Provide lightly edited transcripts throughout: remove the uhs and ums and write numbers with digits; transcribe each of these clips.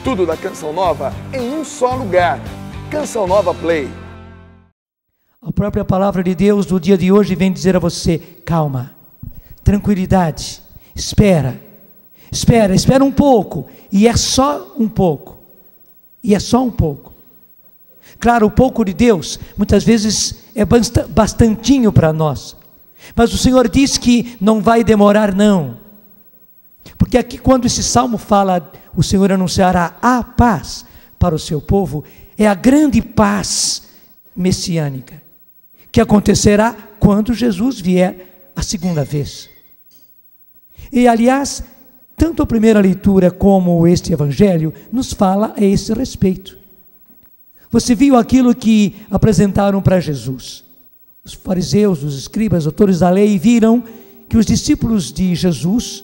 tudo da Canção Nova em um só lugar. Canção Nova Play. A própria palavra de Deus do dia de hoje vem dizer a você: calma, tranquilidade, espera um pouco, e é só um pouco, Claro, o pouco de Deus, muitas vezes é bastantinho para nós, mas o Senhor diz que não vai demorar não, porque aqui quando esse salmo fala, o Senhor anunciará a paz para o seu povo, é a grande paz messiânica, que acontecerá quando Jesus vier a segunda vez. E aliás, tanto a primeira leitura como este evangelho nos fala a esse respeito. Você viu aquilo que apresentaram para Jesus. Os fariseus, os escribas, os doutores da lei viram que os discípulos de Jesus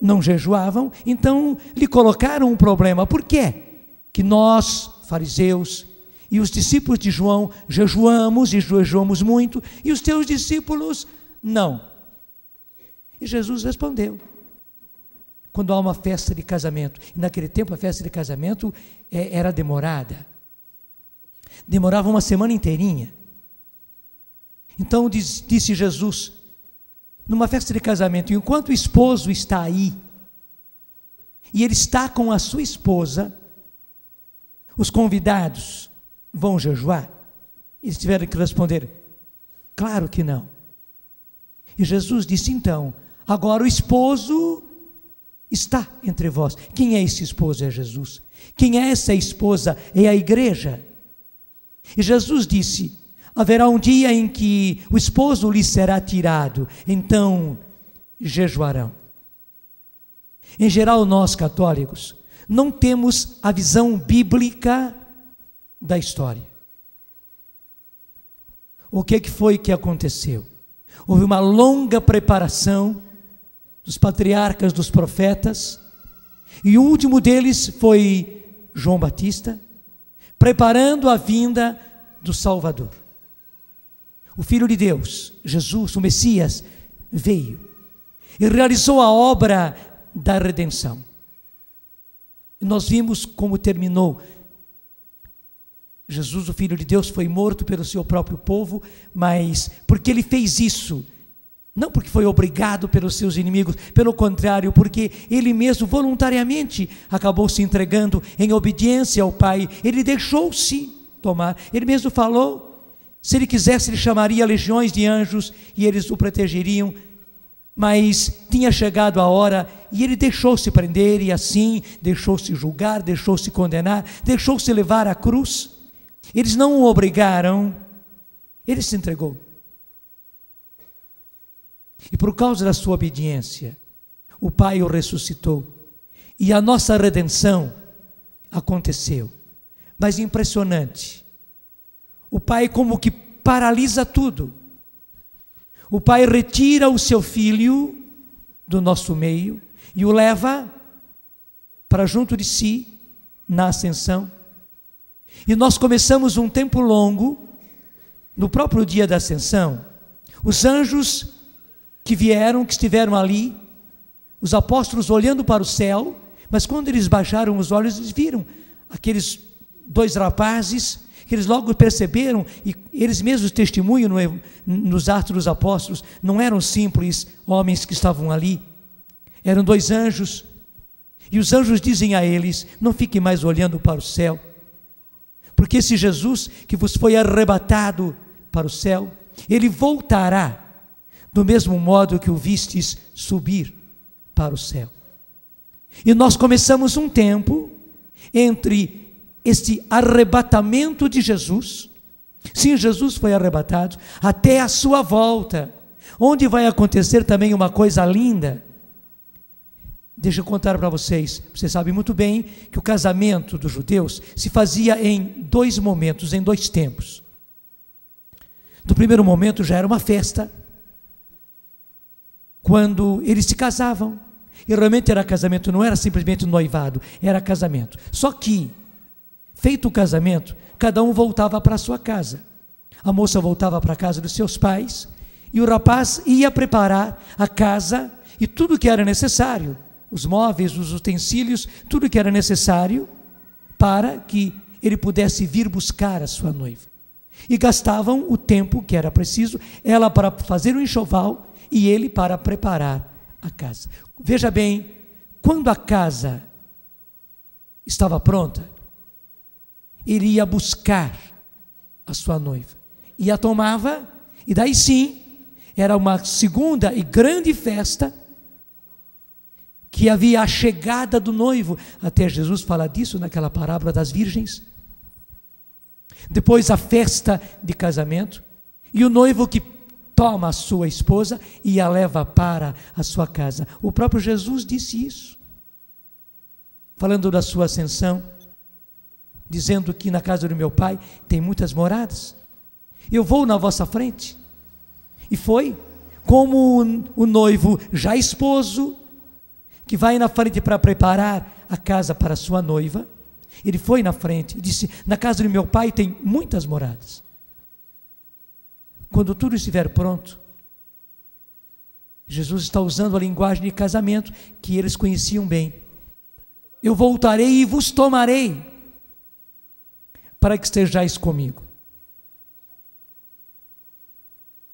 não jejuavam, então lhe colocaram um problema. Por quê? Que nós, fariseus, e os discípulos de João jejuamos e jejuamos muito, e os teus discípulos não. E Jesus respondeu. Quando há uma festa de casamento, e naquele tempo a festa de casamento era demorada, demorava uma semana inteirinha. Então disse Jesus, numa festa de casamento, enquanto o esposo está aí, e ele está com a sua esposa, os convidados vão jejuar? Eles tiveram que responder, claro que não. E Jesus disse, então, agora o esposo está entre vós. Quem é esse esposo? É Jesus. Quem é essa esposa? É a igreja. E Jesus disse, haverá um dia em que o esposo lhe será tirado, então jejuarão. Em geral, nós católicos não temos a visão bíblica da história. O que foi que aconteceu? Houve uma longa preparação dos patriarcas, dos profetas, e o último deles foi João Batista, preparando a vinda do Salvador. O Filho de Deus, Jesus, o Messias, veio e realizou a obra da redenção. E nós vimos como terminou. Jesus, o Filho de Deus, foi morto pelo seu próprio povo, mas porque ele fez isso, não porque foi obrigado pelos seus inimigos, pelo contrário, porque ele mesmo voluntariamente acabou se entregando em obediência ao Pai. Ele deixou-se tomar, ele mesmo falou, se ele quisesse ele chamaria legiões de anjos e eles o protegeriam, mas tinha chegado a hora e ele deixou-se prender e assim deixou-se julgar, deixou-se condenar, deixou-se levar à cruz. Eles não o obrigaram, ele se entregou. E por causa da sua obediência, o Pai o ressuscitou. E a nossa redenção aconteceu. Mas impressionante, o Pai como que paralisa tudo. O Pai retira o seu Filho do nosso meio e o leva para junto de si na ascensão. E nós começamos um tempo longo, no próprio dia da ascensão, os anjos que vieram, que estiveram ali, os apóstolos olhando para o céu, mas quando eles baixaram os olhos, eles viram aqueles dois rapazes, que eles logo perceberam, e eles mesmos testemunham nos Atos dos Apóstolos, não eram simples homens que estavam ali, eram dois anjos, e os anjos dizem a eles, não fiquem mais olhando para o céu, porque esse Jesus que vos foi arrebatado para o céu, ele voltará, do mesmo modo que o vistes subir para o céu. E nós começamos um tempo entre este arrebatamento de Jesus, sim, Jesus foi arrebatado, até a sua volta, onde vai acontecer também uma coisa linda. Deixa eu contar para vocês, vocês sabem muito bem que o casamento dos judeus se fazia em dois momentos, em dois tempos. No primeiro momento já era uma festa, quando eles se casavam, e realmente era casamento, não era simplesmente noivado, era casamento. Só que, feito o casamento, cada um voltava para a sua casa. A moça voltava para a casa dos seus pais, e o rapaz ia preparar a casa e tudo que era necessário, os móveis, os utensílios, tudo que era necessário para que ele pudesse vir buscar a sua noiva. E gastavam o tempo que era preciso, ela para fazer o enxoval e ele para preparar a casa. Veja bem, quando a casa estava pronta, ele ia buscar a sua noiva e a tomava, e daí sim, era uma segunda e grande festa, que havia a chegada do noivo. Até Jesus fala disso naquela parábola das virgens. Depois a festa de casamento, e o noivo que toma a sua esposa e a leva para a sua casa. O próprio Jesus disse isso, falando da sua ascensão, dizendo que na casa do meu Pai tem muitas moradas, eu vou na vossa frente. E foi como o noivo já esposo, que vai na frente para preparar a casa para a sua noiva. Ele foi na frente e disse: na casa do meu Pai tem muitas moradas. Quando tudo estiver pronto, Jesus está usando a linguagem de casamento que eles conheciam bem. Eu voltarei e vos tomarei, para que estejais comigo.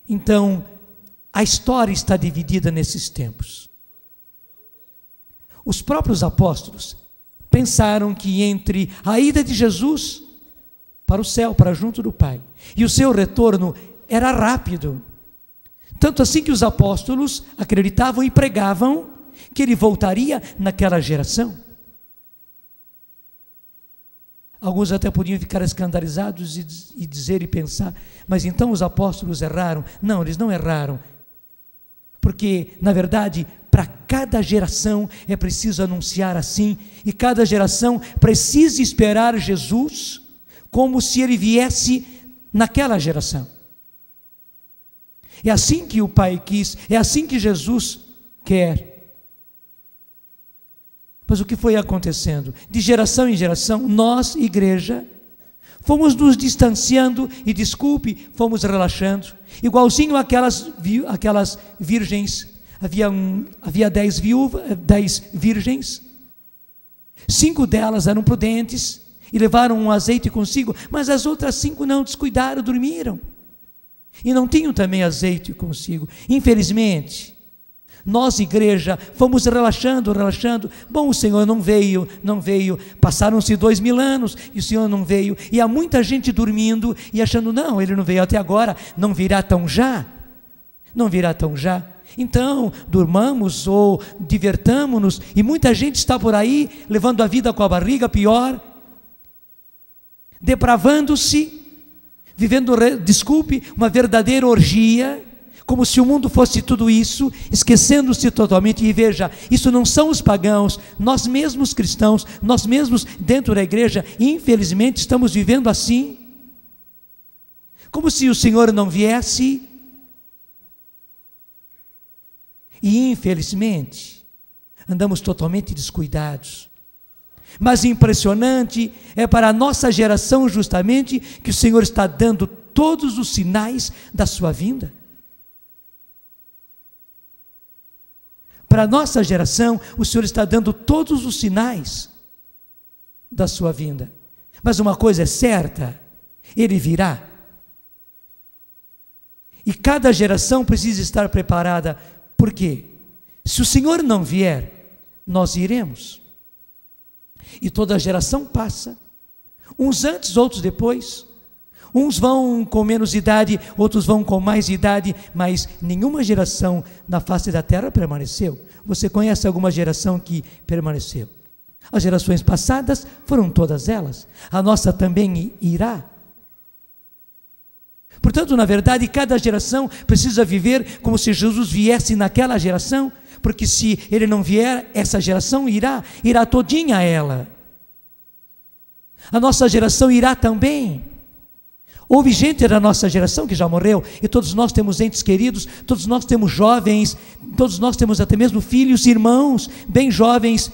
Então, a história está dividida nesses tempos. Os próprios apóstolos pensaram que entre a ida de Jesus para o céu, para junto do Pai, e o seu retorno era rápido. Tanto assim que os apóstolos acreditavam e pregavam que ele voltaria naquela geração. Alguns até podiam ficar escandalizados e dizer e pensar: mas então os apóstolos erraram? Não, eles não erraram. Porque, na verdade, para cada geração é preciso anunciar assim, e cada geração precisa esperar Jesus como se ele viesse naquela geração. É assim que o Pai quis, é assim que Jesus quer. Mas o que foi acontecendo? De geração em geração, nós, igreja, fomos nos distanciando e, desculpe, fomos relaxando. Igualzinho aquelas virgens, havia 10 virgens, 5 delas eram prudentes e levaram um azeite consigo, mas as outras 5 não, descuidaram, dormiram. E não tinham também azeite consigo. Infelizmente, nós, igreja, fomos relaxando. Bom, o Senhor não veio. Passaram-se 2000 anos e o Senhor não veio. E há muita gente dormindo e achando: não, ele não veio até agora, não virá tão já. Então, durmamos ou divertamo-nos. E muita gente está por aí, levando a vida com a barriga, pior, depravando-se, vivendo, uma verdadeira orgia, como se o mundo fosse tudo isso, esquecendo-se totalmente. E veja, isso não são os pagãos, nós mesmos cristãos, nós mesmos dentro da igreja, infelizmente estamos vivendo assim, como se o Senhor não viesse. E infelizmente andamos totalmente descuidados. Mas impressionante é para a nossa geração justamente que o Senhor está dando todos os sinais da sua vinda. Para a nossa geração, o Senhor está dando todos os sinais da sua vinda. Mas uma coisa é certa: ele virá. E cada geração precisa estar preparada. Por quê? Se o Senhor não vier, nós iremos. E toda geração passa, uns antes, outros depois. Uns vão com menos idade, outros vão com mais idade, mas nenhuma geração na face da terra permaneceu. Você conhece alguma geração que permaneceu? As gerações passadas foram todas elas. A nossa também irá. Portanto, na verdade, cada geração precisa viver como se Jesus viesse naquela geração, porque se ele não vier, essa geração irá todinha ela. A nossa geração irá também. Houve gente da nossa geração que já morreu, e todos nós temos entes queridos, todos nós temos jovens, todos nós temos até mesmo filhos, irmãos, bem jovens,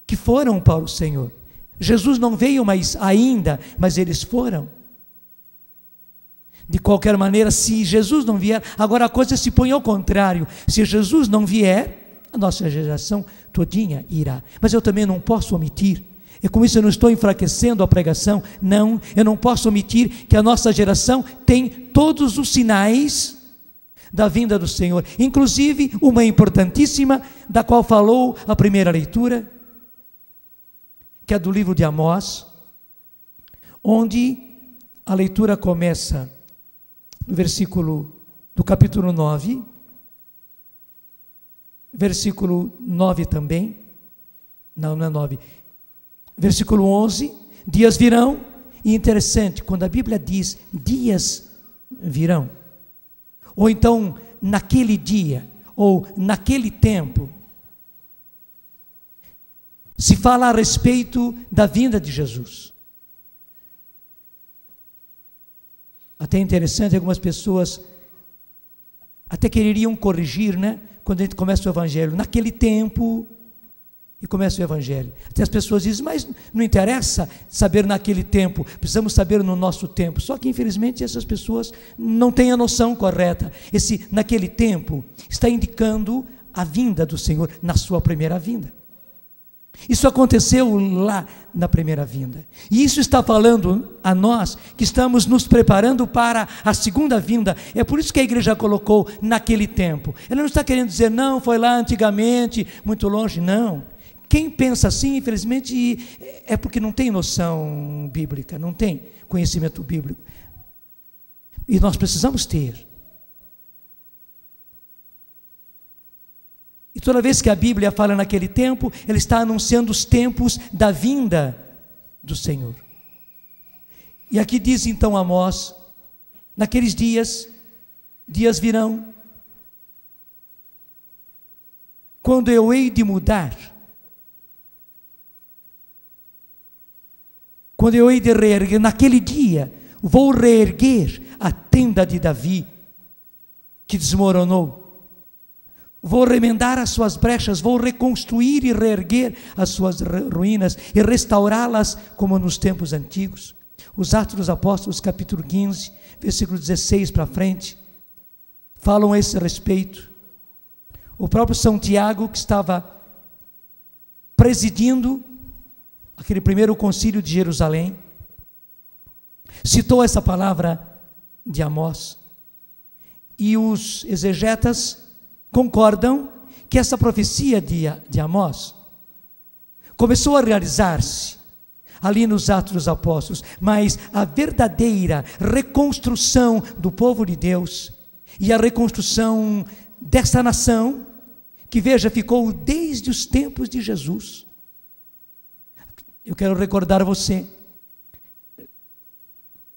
que foram para o Senhor. Jesus não veio ainda, mas eles foram. De qualquer maneira, se Jesus não vier, agora a coisa se põe ao contrário. Se Jesus não vier, a nossa geração todinha irá. Mas eu também não posso omitir, E com isso eu não estou enfraquecendo a pregação, não, eu não posso omitir que a nossa geração tem todos os sinais da vinda do Senhor, inclusive uma importantíssima, da qual falou a primeira leitura, que é do livro de Amós, onde a leitura começa no versículo do capítulo 9, versículo 9 também, não é 9, versículo 11, dias virão, e interessante, quando a Bíblia diz dias virão, ou então naquele dia, ou naquele tempo, se fala a respeito da vinda de Jesus. Até interessante, algumas pessoas até quereriam corrigir, né? Quando a gente começa o Evangelho, naquele tempo, e começa o Evangelho. Até as pessoas dizem, mas não interessa saber naquele tempo, precisamos saber no nosso tempo. Só que, infelizmente, essas pessoas não têm a noção correta. Esse naquele tempo está indicando a vinda do Senhor na sua primeira vinda. Isso aconteceu lá na primeira vinda. E isso está falando a nós que estamos nos preparando para a segunda vinda. É por isso que a igreja colocou naquele tempo. Ela não está querendo dizer, não, foi lá antigamente, muito longe, não. Quem pensa assim, infelizmente, é porque não tem noção bíblica, não tem conhecimento bíblico. E nós precisamos ter. E toda vez que a Bíblia fala naquele tempo, ela está anunciando os tempos da vinda do Senhor. E aqui diz então Amós, naqueles dias virão, quando eu hei de mudar, quando eu hei de reerguer, naquele dia, vou reerguer a tenda de Davi, que desmoronou. Vou remendar as suas brechas, vou reconstruir e reerguer as suas ruínas e restaurá-las como nos tempos antigos. Os Atos dos Apóstolos, capítulo 15, versículo 16 para frente, falam a esse respeito. O próprio São Tiago, que estava presidindo aquele primeiro concílio de Jerusalém, citou essa palavra de Amós. E os exegetas concordam que essa profecia de Amós começou a realizar-se ali nos Atos dos Apóstolos, mas a verdadeira reconstrução do povo de Deus e a reconstrução dessa nação, que veja, ficou desde os tempos de Jesus. Eu quero recordar você,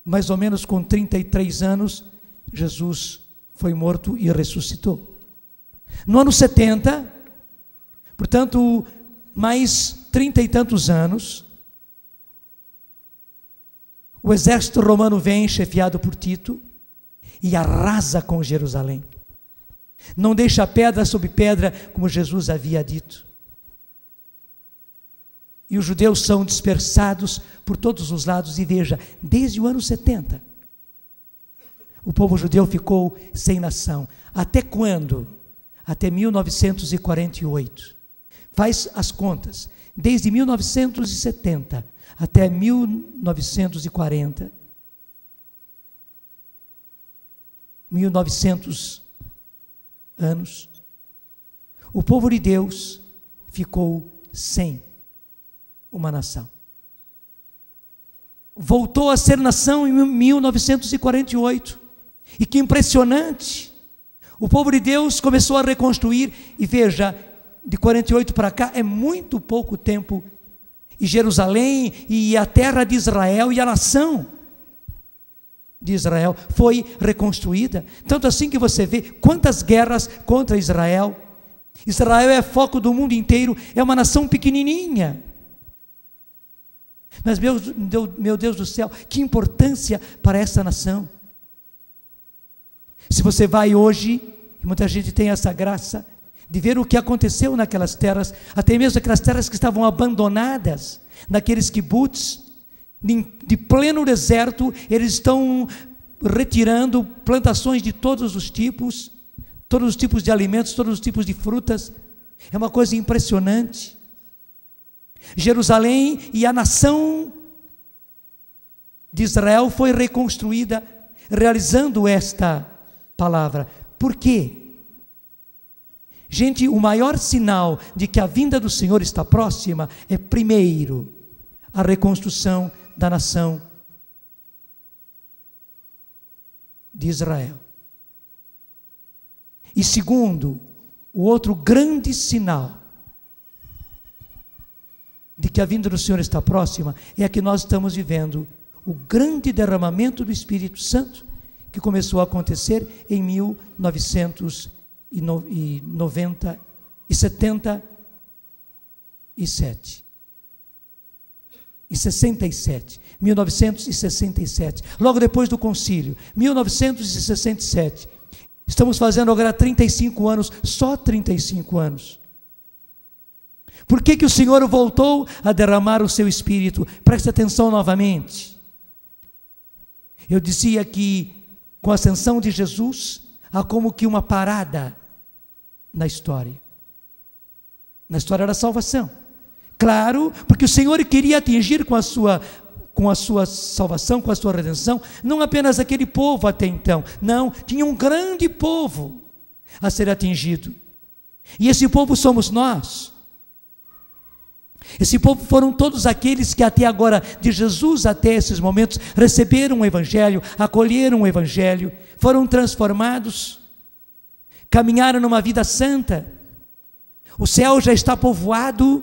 mais ou menos com 33 anos, Jesus foi morto e ressuscitou. No ano 70, portanto, mais 30 e tantos anos, o exército romano vem, chefiado por Tito, e arrasa com Jerusalém. Não deixa pedra sobre pedra, como Jesus havia dito. E os judeus são dispersados por todos os lados, e veja, desde o ano 70, o povo judeu ficou sem nação. Até quando? Até 1948. Faz as contas. Desde 1970 até 1940. 1900 anos. O povo de Deus ficou sem uma nação. Voltou a ser nação em 1948. E que impressionante! O povo de Deus começou a reconstruir, e veja, de 48 para cá é muito pouco tempo, e Jerusalém, e a terra de Israel, e a nação de Israel foi reconstruída, tanto assim que você vê quantas guerras contra Israel. Israel é foco do mundo inteiro, é uma nação pequenininha, mas meu Deus do céu, que importância para essa nação. Se você vai hoje, e muita gente tem essa graça de ver o que aconteceu naquelas terras, até mesmo aquelas terras que estavam abandonadas, naqueles kibbutz, de pleno deserto, eles estão retirando plantações de todos os tipos de alimentos, todos os tipos de frutas. É uma coisa impressionante. Jerusalém e a nação de Israel foi reconstruída, realizando esta palavra. Por quê? Gente, o maior sinal de que a vinda do Senhor está próxima é, primeiro, a reconstrução da nação de Israel. E segundo, o outro grande sinal de que a vinda do Senhor está próxima é a que nós estamos vivendo, o grande derramamento do Espírito Santo que começou a acontecer em 1977. Em 1967, logo depois do concílio, 1967. Estamos fazendo agora 35 anos, só 35 anos. Por que o Senhor voltou a derramar o seu Espírito? Preste atenção novamente. Eu dizia que com a ascensão de Jesus, há como que uma parada na história da salvação. Claro, porque o Senhor queria atingir com a sua salvação, com a sua redenção, não apenas aquele povo até então, não, tinha um grande povo a ser atingido, e esse povo somos nós. Esse povo foram todos aqueles que até agora, de Jesus até esses momentos, receberam o Evangelho, acolheram o Evangelho, foram transformados, caminharam numa vida santa. O céu já está povoado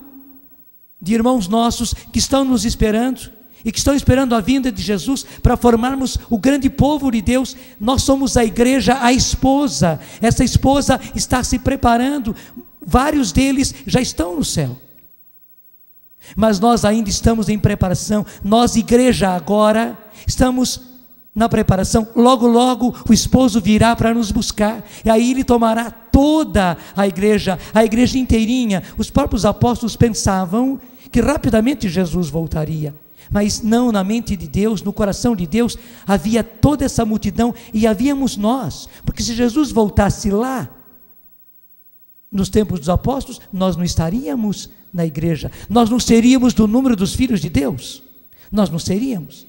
de irmãos nossos que estão nos esperando, e que estão esperando a vinda de Jesus para formarmos o grande povo de Deus. Nós somos a igreja, a esposa. Essa esposa está se preparando, vários deles já estão no céu. Mas nós ainda estamos em preparação. Nós, igreja, agora estamos na preparação. Logo, logo o esposo virá para nos buscar, e aí ele tomará toda a igreja inteirinha. Os próprios apóstolos pensavam que rapidamente Jesus voltaria, mas não, na mente de Deus, no coração de Deus, havia toda essa multidão, e havíamos nós, porque se Jesus voltasse lá, nos tempos dos apóstolos, nós não estaríamos na igreja, nós não seríamos do número dos filhos de Deus, nós não seríamos.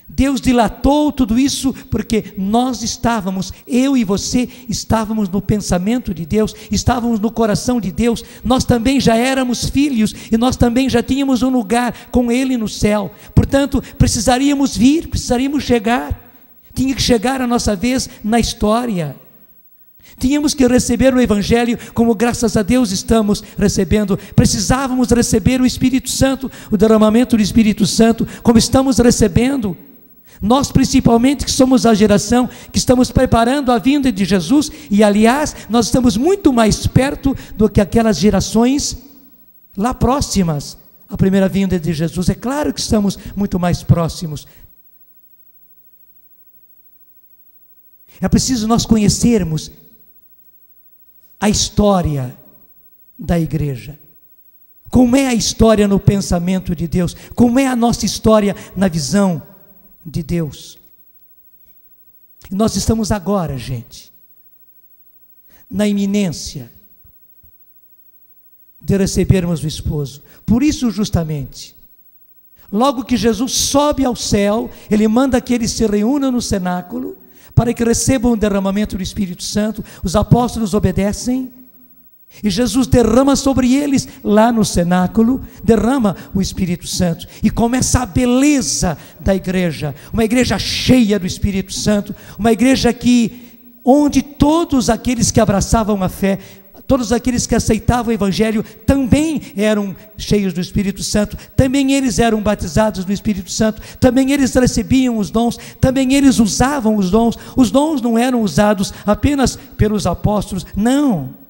Deus dilatou tudo isso porque nós estávamos, eu e você, estávamos no pensamento de Deus, estávamos no coração de Deus, nós também já éramos filhos, e nós também já tínhamos um lugar com Ele no céu. Portanto, precisaríamos vir, precisaríamos chegar, tinha que chegar a nossa vez na história. Tínhamos que receber o Evangelho, como graças a Deus estamos recebendo. Precisávamos receber o Espírito Santo, o derramamento do Espírito Santo, como estamos recebendo. Nós, principalmente, que somos a geração que estamos preparando a vinda de Jesus, e aliás, nós estamos muito mais perto do que aquelas gerações lá próximas à primeira vinda de Jesus. É claro que estamos muito mais próximos. É preciso nós conhecermos a história da igreja. Como é a história no pensamento de Deus? Como é a nossa história na visão de Deus? Nós estamos agora, gente, na iminência de recebermos o esposo. Por isso, justamente, logo que Jesus sobe ao céu, Ele manda que eles se reúnam no cenáculo, para que recebam o derramamento do Espírito Santo. Os apóstolos obedecem, e Jesus derrama sobre eles, lá no cenáculo, derrama o Espírito Santo, e começa a beleza da igreja, uma igreja cheia do Espírito Santo, uma igreja onde todos aqueles que abraçavam a fé, todos aqueles que aceitavam o Evangelho, também eram cheios do Espírito Santo, também eles eram batizados no Espírito Santo, também eles recebiam os dons, também eles usavam os dons não eram usados apenas pelos apóstolos, não,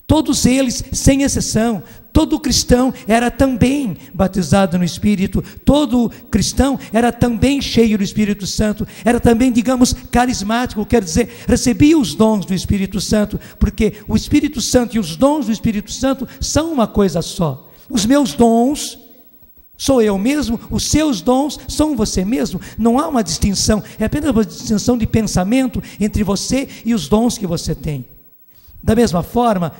todos eles, sem exceção, todo cristão era também batizado no Espírito, todo cristão era também cheio do Espírito Santo, era também, digamos, carismático, quer dizer, recebia os dons do Espírito Santo, porque o Espírito Santo e os dons do Espírito Santo são uma coisa só. Os meus dons sou eu mesmo, os seus dons são você mesmo, não há uma distinção, é apenas uma distinção de pensamento entre você e os dons que você tem. Da mesma forma,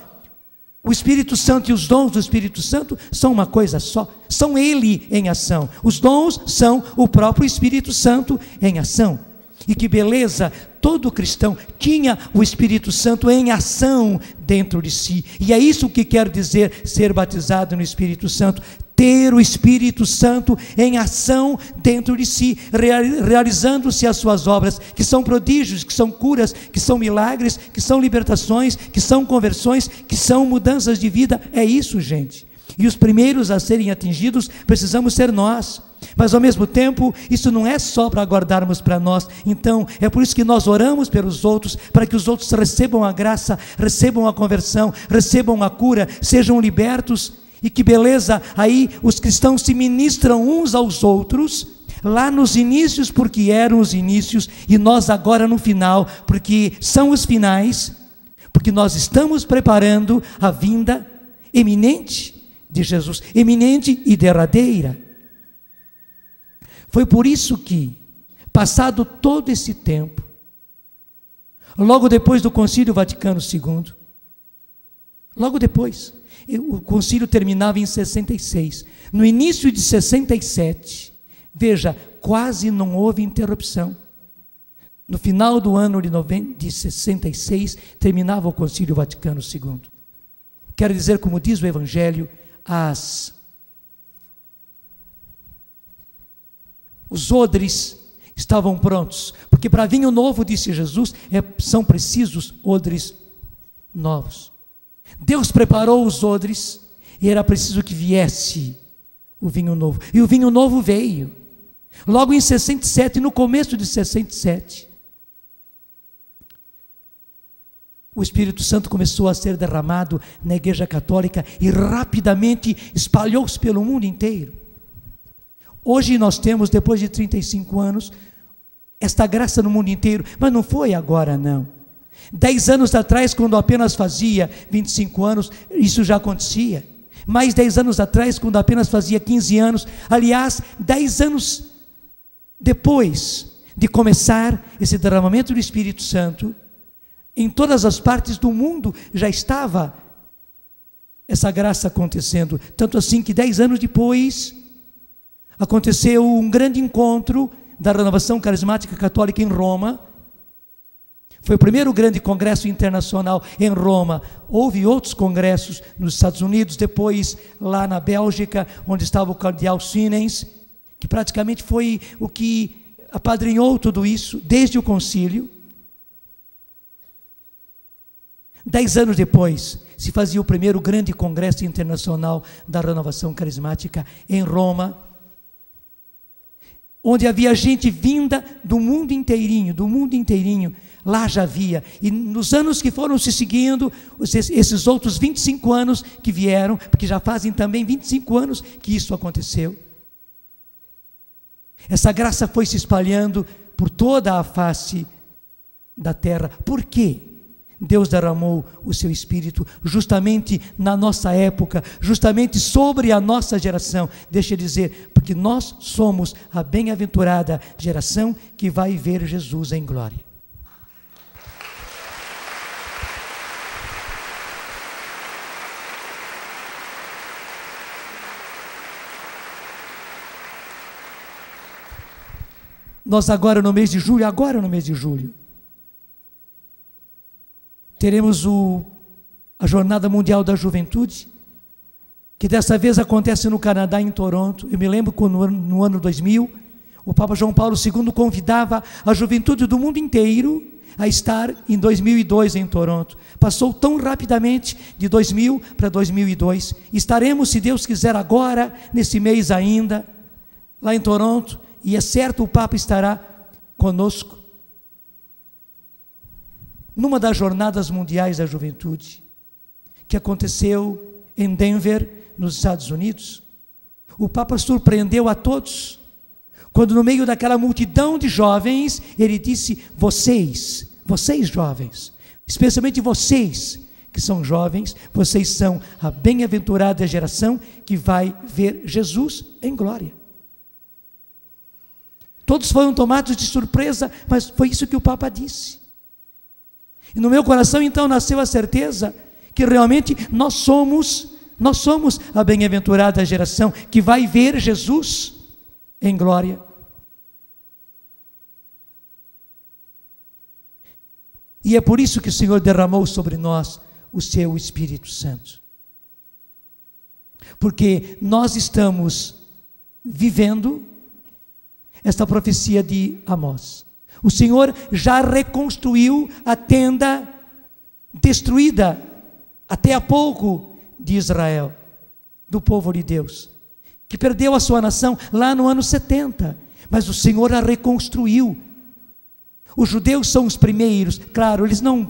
O Espírito Santo e os dons do Espírito Santo são uma coisa só, são Ele em ação. Os dons são o próprio Espírito Santo em ação. E que beleza, todo cristão tinha o Espírito Santo em ação dentro de si. E é isso que quer dizer ser batizado no Espírito Santo. Ter o Espírito Santo em ação dentro de si, realizando-se as suas obras, que são prodígios, que são curas, que são milagres, que são libertações, que são conversões, que são mudanças de vida. É isso, gente. E os primeiros a serem atingidos precisamos ser nós. Mas ao mesmo tempo, isso não é só para guardarmos para nós. Então, é por isso que nós oramos pelos outros, para que os outros recebam a graça, recebam a conversão, recebam a cura, sejam libertos. E que beleza, aí os cristãos se ministram uns aos outros, lá nos inícios, porque eram os inícios, e nós agora no final, porque são os finais, porque nós estamos preparando a vinda eminente de Jesus, eminente e derradeira. Foi por isso que, passado todo esse tempo, logo depois do Concílio Vaticano II, logo depois, o concílio terminava em 66. No início de 67, veja, quase não houve interrupção. No final do ano de 66, terminava o Concílio Vaticano II. Quero dizer, como diz o Evangelho, os odres estavam prontos, porque para vinho novo, disse Jesus, são precisos odres novos. Deus preparou os odres e era preciso que viesse o vinho novo. E o vinho novo veio. Logo em 67, no começo de 67, o Espírito Santo começou a ser derramado na Igreja Católica e rapidamente espalhou-se pelo mundo inteiro. Hoje nós temos, depois de 35 anos, esta graça no mundo inteiro, mas não foi agora não. 10 anos atrás, quando apenas fazia 25 anos, isso já acontecia. Mais 10 anos atrás, quando apenas fazia 15 anos, aliás, 10 anos depois de começar esse derramamento do Espírito Santo, em todas as partes do mundo já estava essa graça acontecendo. Tanto assim que 10 anos depois, aconteceu um grande encontro da Renovação Carismática Católica em Roma. Foi o primeiro grande congresso internacional em Roma. Houve outros congressos nos Estados Unidos, depois lá na Bélgica, onde estava o cardeal Swinnens, que praticamente foi o que apadrinhou tudo isso, desde o concílio. 10 anos depois, se fazia o primeiro grande congresso internacional da Renovação Carismática em Roma, onde havia gente vinda do mundo inteirinho, lá já havia, e nos anos que foram se seguindo, esses outros 25 anos que vieram, porque já fazem também 25 anos que isso aconteceu, essa graça foi se espalhando por toda a face da terra. Por quê? Deus derramou o seu Espírito justamente na nossa época, justamente sobre a nossa geração. Deixa eu dizer, porque nós somos a bem-aventurada geração que vai ver Jesus em glória. Nós agora no mês de julho, teremos a Jornada Mundial da Juventude, que dessa vez acontece no Canadá, em Toronto. Eu me lembro quando no ano 2000, o Papa João Paulo II convidava a juventude do mundo inteiro a estar em 2002 em Toronto. Passou tão rapidamente de 2000 para 2002. Estaremos, se Deus quiser, agora, nesse mês ainda, lá em Toronto, e é certo, o Papa estará conosco numa das jornadas mundiais da juventude, que aconteceu em Denver, nos Estados Unidos. O Papa surpreendeu a todos, quando no meio daquela multidão de jovens, ele disse: vocês jovens, especialmente vocês que são jovens, vocês são a bem-aventurada geração que vai ver Jesus em glória. Todos foram tomados de surpresa, mas foi isso que o Papa disse. E no meu coração então nasceu a certeza que realmente nós somos a bem-aventurada geração que vai ver Jesus em glória. E é por isso que o Senhor derramou sobre nós o seu Espírito Santo. Porque nós estamos vivendo esta profecia de Amós. O Senhor já reconstruiu a tenda destruída até há pouco de Israel, do povo de Deus, que perdeu a sua nação lá no ano 70, mas o Senhor a reconstruiu. Os judeus são os primeiros, claro, eles não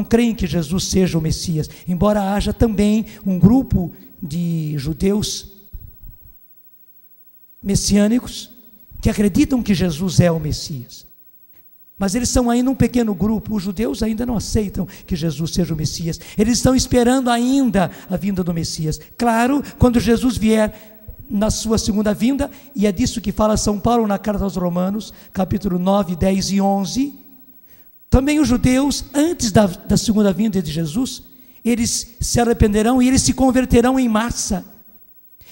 creem que Jesus seja o Messias, embora haja também um grupo de judeus messiânicos que acreditam que Jesus é o Messias. Mas eles são ainda um pequeno grupo, os judeus ainda não aceitam que Jesus seja o Messias, eles estão esperando ainda a vinda do Messias. Claro, quando Jesus vier na sua segunda vinda, e é disso que fala São Paulo na carta aos Romanos, capítulo 9, 10 e 11, também os judeus, antes da segunda vinda de Jesus, eles se arrependerão e eles se converterão em massa.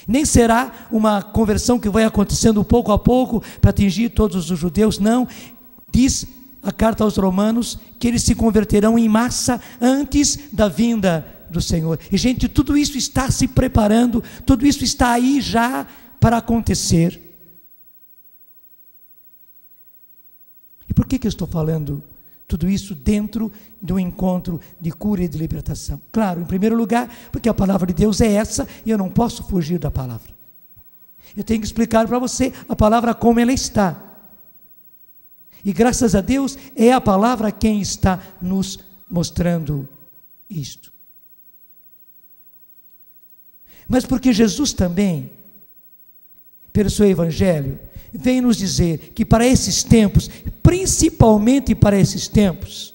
Nem será uma conversão que vai acontecendo pouco a pouco para atingir todos os judeus, não. Diz a carta aos Romanos que eles se converterão em massa antes da vinda do Senhor. E gente, tudo isso está se preparando, tudo isso está aí já para acontecer. E por que eu estou falando tudo isso dentro do encontro de cura e de libertação? Claro, em primeiro lugar, porque a palavra de Deus é essa e eu não posso fugir da palavra. Eu tenho que explicar para você a palavra como ela está. E graças a Deus é a palavra quem está nos mostrando isto. Mas porque Jesus também, pelo seu evangelho, vem nos dizer que para esses tempos, principalmente para esses tempos,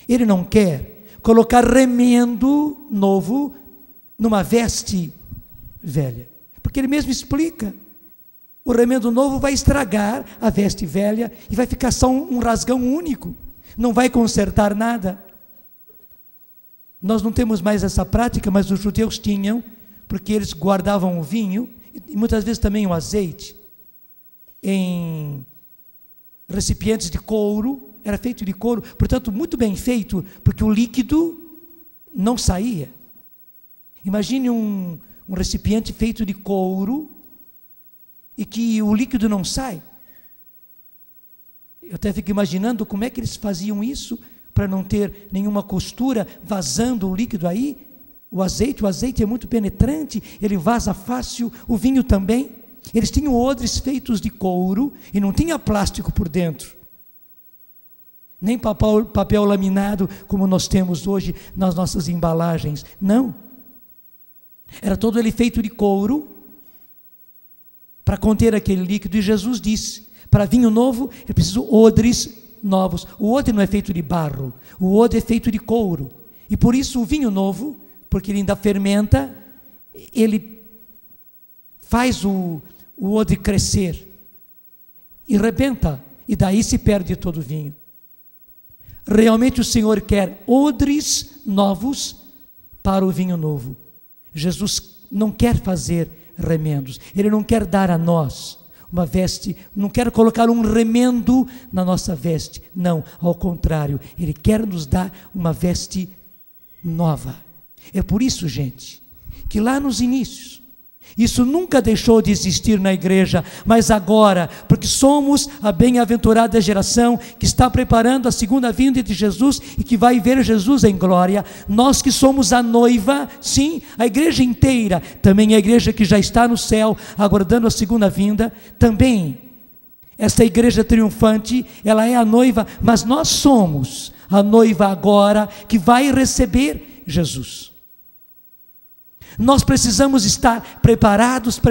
Ele não quer colocar remendo novo numa veste velha. Porque Ele mesmo explica. O remendo novo vai estragar a veste velha e vai ficar só um rasgão único, não vai consertar nada. Nós não temos mais essa prática, mas os judeus tinham, porque eles guardavam o vinho e muitas vezes também o azeite em recipientes de couro, era feito de couro, portanto muito bem feito, porque o líquido não saía. Imagine um recipiente feito de couro e que o líquido não sai. Eu até fico imaginando como é que eles faziam isso para não ter nenhuma costura vazando o líquido aí. O azeite é muito penetrante, ele vaza fácil, o vinho também. Eles tinham odres feitos de couro e não tinha plástico por dentro, nem papel laminado como nós temos hoje nas nossas embalagens, não. Era todo ele feito de couro para conter aquele líquido. E Jesus disse, para vinho novo é preciso odres novos. O odre não é feito de barro, o odre é feito de couro. E por isso o vinho novo, porque ele ainda fermenta, ele faz o odre crescer e rebenta, e daí se perde todo o vinho. Realmente o Senhor quer odres novos para o vinho novo. Jesus não quer fazer remendos, Ele não quer dar a nós uma veste, não quer colocar um remendo na nossa veste, não, ao contrário, Ele quer nos dar uma veste nova. É por isso, gente, que lá nos inícios, isso nunca deixou de existir na igreja, mas agora, porque somos a bem-aventurada geração que está preparando a segunda vinda de Jesus e que vai ver Jesus em glória, nós que somos a noiva, sim, a igreja inteira, também a igreja que já está no céu, aguardando a segunda vinda, também, essa igreja triunfante, ela é a noiva, mas nós somos a noiva agora que vai receber Jesus. Nós precisamos estar preparados.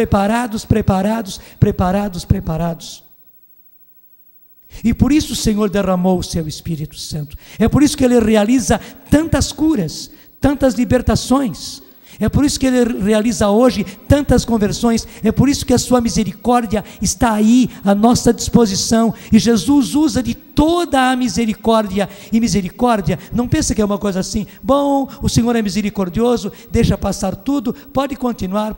E por isso o Senhor derramou o seu Espírito Santo. É por isso que Ele realiza tantas curas, tantas libertações. É por isso que Ele realiza hoje tantas conversões. É por isso que a sua misericórdia está aí à nossa disposição. E Jesus usa de toda a misericórdia. E misericórdia, não pensa que é uma coisa assim, bom, o Senhor é misericordioso, deixa passar tudo, pode continuar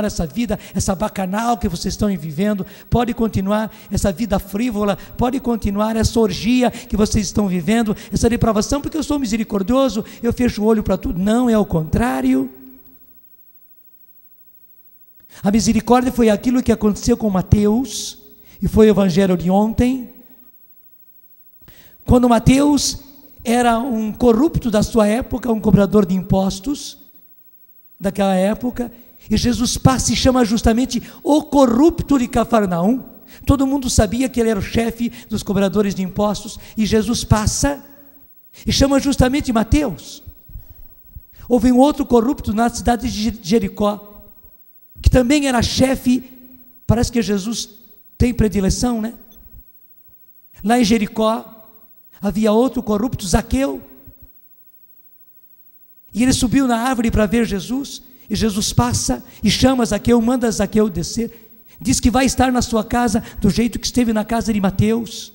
essa vida, essa bacanal que vocês estão vivendo, pode continuar essa vida frívola, pode continuar essa orgia que vocês estão vivendo, essa depravação, porque eu sou misericordioso, eu fecho o olho para tudo. Não, é o contrário. A misericórdia foi aquilo que aconteceu com Mateus, e foi o evangelho de ontem, quando Mateus era um corrupto da sua época, um cobrador de impostos daquela época, e Jesus passa e chama justamente o corrupto de Cafarnaum. Todo mundo sabia que ele era o chefe dos cobradores de impostos, e Jesus passa e chama justamente Mateus. Houve um outro corrupto na cidade de Jericó, que também era chefe, parece que Jesus tem predileção, né? Lá em Jericó, havia outro corrupto, Zaqueu, e ele subiu na árvore para ver Jesus, e Jesus passa e chama Zaqueu, manda Zaqueu descer, diz que vai estar na sua casa, do jeito que esteve na casa de Mateus.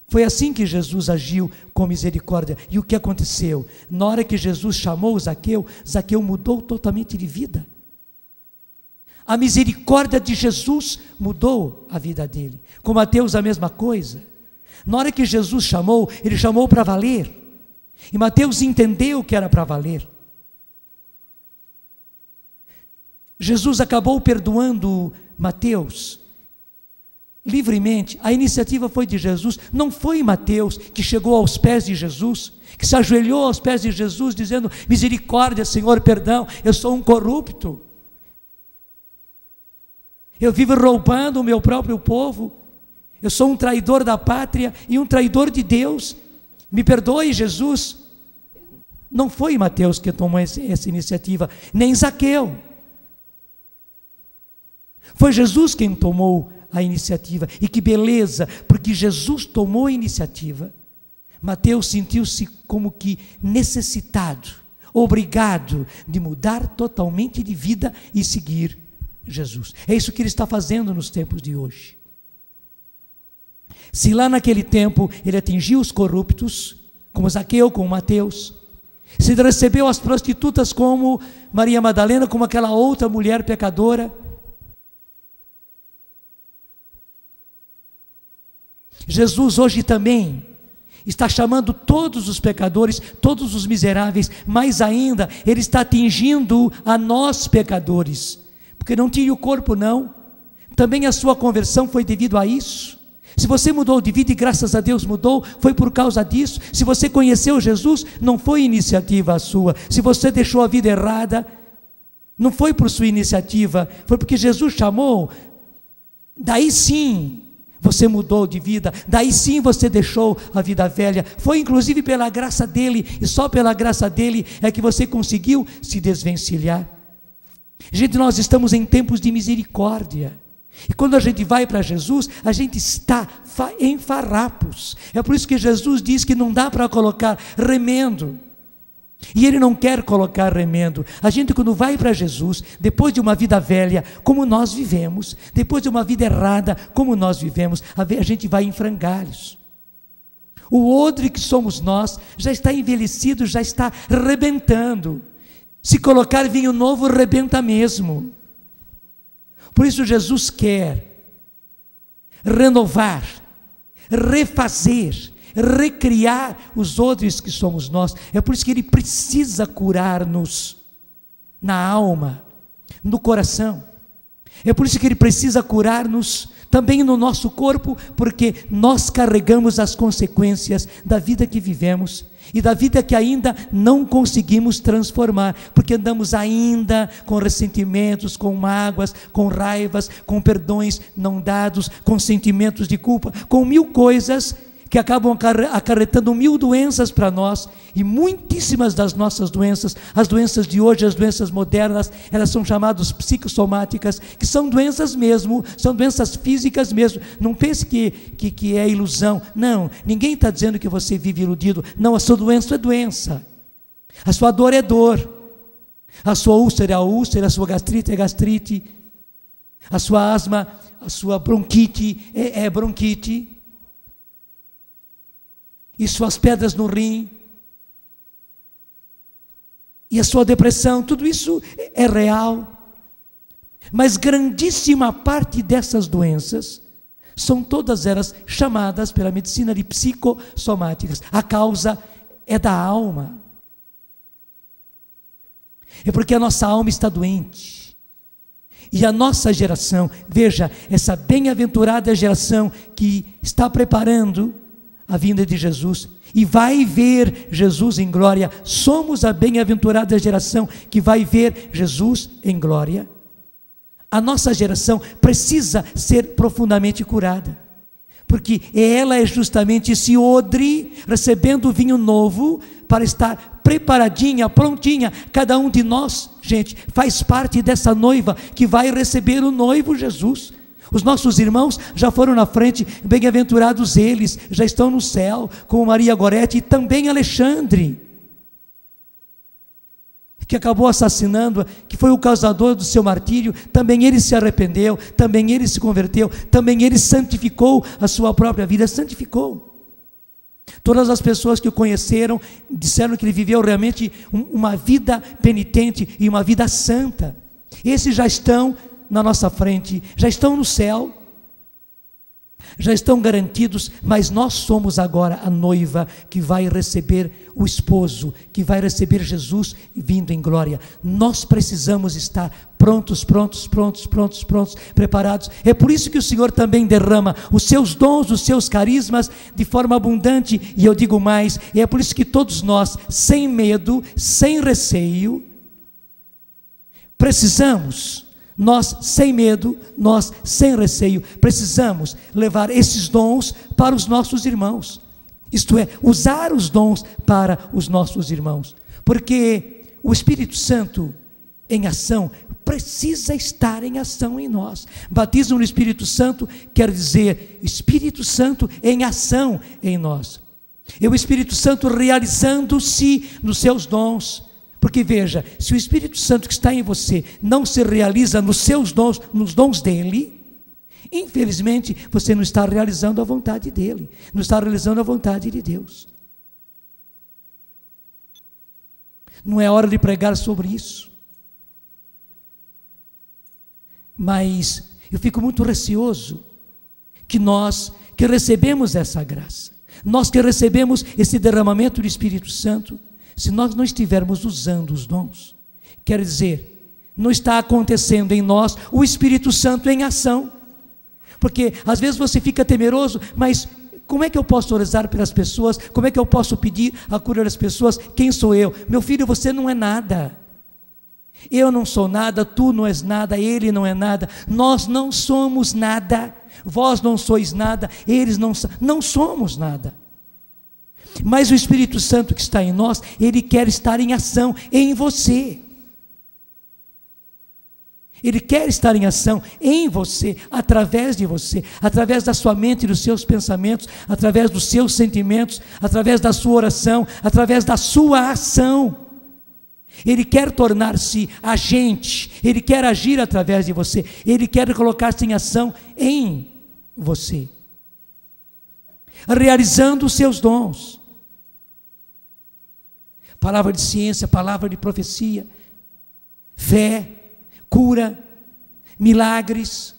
Foi assim que Jesus agiu com misericórdia. E o que aconteceu? Na hora que Jesus chamou Zaqueu, Zaqueu mudou totalmente de vida. A misericórdia de Jesus mudou a vida dele. Com Mateus a mesma coisa. Na hora que Jesus chamou, ele chamou para valer. E Mateus entendeu que era para valer. Jesus acabou perdoando Mateus livremente. A iniciativa foi de Jesus, não foi Mateus que chegou aos pés de Jesus, que se ajoelhou aos pés de Jesus dizendo: misericórdia, Senhor, perdão, eu sou um corrupto, eu vivo roubando o meu próprio povo, eu sou um traidor da pátria e um traidor de Deus, me perdoe, Jesus. Não foi Mateus que tomou essa iniciativa, nem Zaqueu. Foi Jesus quem tomou a iniciativa. E que beleza, porque Jesus tomou a iniciativa. Mateus sentiu-se como que necessitado, obrigado de mudar totalmente de vida e seguir Jesus. É isso que ele está fazendo nos tempos de hoje. Se lá naquele tempo ele atingiu os corruptos, como Zaqueu, como Mateus, se ele recebeu as prostitutas como Maria Madalena, como aquela outra mulher pecadora, Jesus hoje também está chamando todos os pecadores, todos os miseráveis, mais ainda, Ele está atingindo a nós pecadores, porque não tinha o corpo não, também a sua conversão foi devido a isso. Se você mudou de vida e graças a Deus mudou, foi por causa disso. Se você conheceu Jesus, não foi iniciativa sua. Se você deixou a vida errada, não foi por sua iniciativa, foi porque Jesus chamou. Daí sim você mudou de vida, daí sim você deixou a vida velha, foi inclusive pela graça dele, e só pela graça dele é que você conseguiu se desvencilhar. Gente, nós estamos em tempos de misericórdia, e quando a gente vai para Jesus, a gente está em farrapos. É por isso que Jesus diz que não dá para colocar remendo, e Ele não quer colocar remendo. A gente, quando vai para Jesus, depois de uma vida velha, como nós vivemos, depois de uma vida errada, como nós vivemos, a gente vai em frangalhos. O odre que somos nós já está envelhecido, já está rebentando. Se colocar vinho novo, rebenta mesmo. Por isso Jesus quer renovar, refazer, recriar os odres que somos nós. É por isso que Ele precisa curar-nos na alma, no coração. É por isso que Ele precisa curar-nos também no nosso corpo, porque nós carregamos as consequências da vida que vivemos e da vida que ainda não conseguimos transformar, porque andamos ainda com ressentimentos, com mágoas, com raivas, com perdões não dados, com sentimentos de culpa, com mil coisas que acabam acarretando mil doenças para nós, e muitíssimas das nossas doenças, as doenças de hoje, as doenças modernas, elas são chamadas psicossomáticas, que são doenças mesmo, são doenças físicas mesmo. Não pense que é ilusão, não, ninguém está dizendo que você vive iludido, não, a sua doença é doença, a sua dor é dor, a sua úlcera é a úlcera, a sua gastrite é gastrite, a sua asma a sua bronquite é bronquite, e suas pedras no rim, e a sua depressão, tudo isso é real. Mas grandíssima parte dessas doenças são todas elas chamadas pela medicina de psicossomáticas. A causa é da alma. É porque a nossa alma está doente. E a nossa geração, veja, essa bem-aventurada geração que está preparando a vinda de Jesus e vai ver Jesus em glória. Somos a bem-aventurada geração que vai ver Jesus em glória. A nossa geração precisa ser profundamente curada, porque ela é justamente esse odre recebendo vinho novo para estar preparadinha, prontinha. Cada um de nós, gente, faz parte dessa noiva que vai receber o noivo Jesus. Os nossos irmãos já foram na frente, bem-aventurados eles, já estão no céu, como Maria Gorete e também Alexandre, que acabou assassinando, que foi o causador do seu martírio. Também ele se arrependeu, também ele se converteu, também ele santificou a sua própria vida, santificou. Todas as pessoas que o conheceram disseram que ele viveu realmente uma vida penitente e uma vida santa. Esses já estão na nossa frente, já estão no céu, já estão garantidos, mas nós somos agora a noiva que vai receber o esposo, que vai receber Jesus vindo em glória. Nós precisamos estar prontos, preparados. É por isso que o Senhor também derrama os seus dons, os seus carismas de forma abundante, e eu digo mais, e é por isso que todos nós, sem medo, sem receio, precisamos. Nós sem medo, nós sem receio, precisamos levar esses dons para os nossos irmãos. Isto é, usar os dons para os nossos irmãos. Porque o Espírito Santo em ação precisa estar em ação em nós. Batismo no Espírito Santo quer dizer Espírito Santo em ação em nós. E o Espírito Santo realizando-se nos seus dons. Porque veja, se o Espírito Santo que está em você não se realiza nos seus dons, nos dons dele, infelizmente você não está realizando a vontade dele, não está realizando a vontade de Deus. Não é hora de pregar sobre isso, mas eu fico muito receoso que nós que recebemos essa graça, nós que recebemos esse derramamento do Espírito Santo, se nós não estivermos usando os dons, quer dizer, não está acontecendo em nós o Espírito Santo em ação. Porque às vezes você fica temeroso, mas como é que eu posso rezar pelas pessoas? Como é que eu posso pedir a cura das pessoas? Quem sou eu? Meu filho, você não é nada. Eu não sou nada, tu não és nada, ele não é nada. Nós não somos nada. Vós não sois nada, eles não somos nada. Mas o Espírito Santo que está em nós, ele quer estar em ação em você. Ele quer estar em ação em você, através de você, através da sua mente e dos seus pensamentos, através dos seus sentimentos, através da sua oração, através da sua ação. Ele quer tornar-se agente, ele quer agir através de você, ele quer colocar-se em ação em você, realizando os seus dons. Palavra de ciência, palavra de profecia, fé, cura, milagres,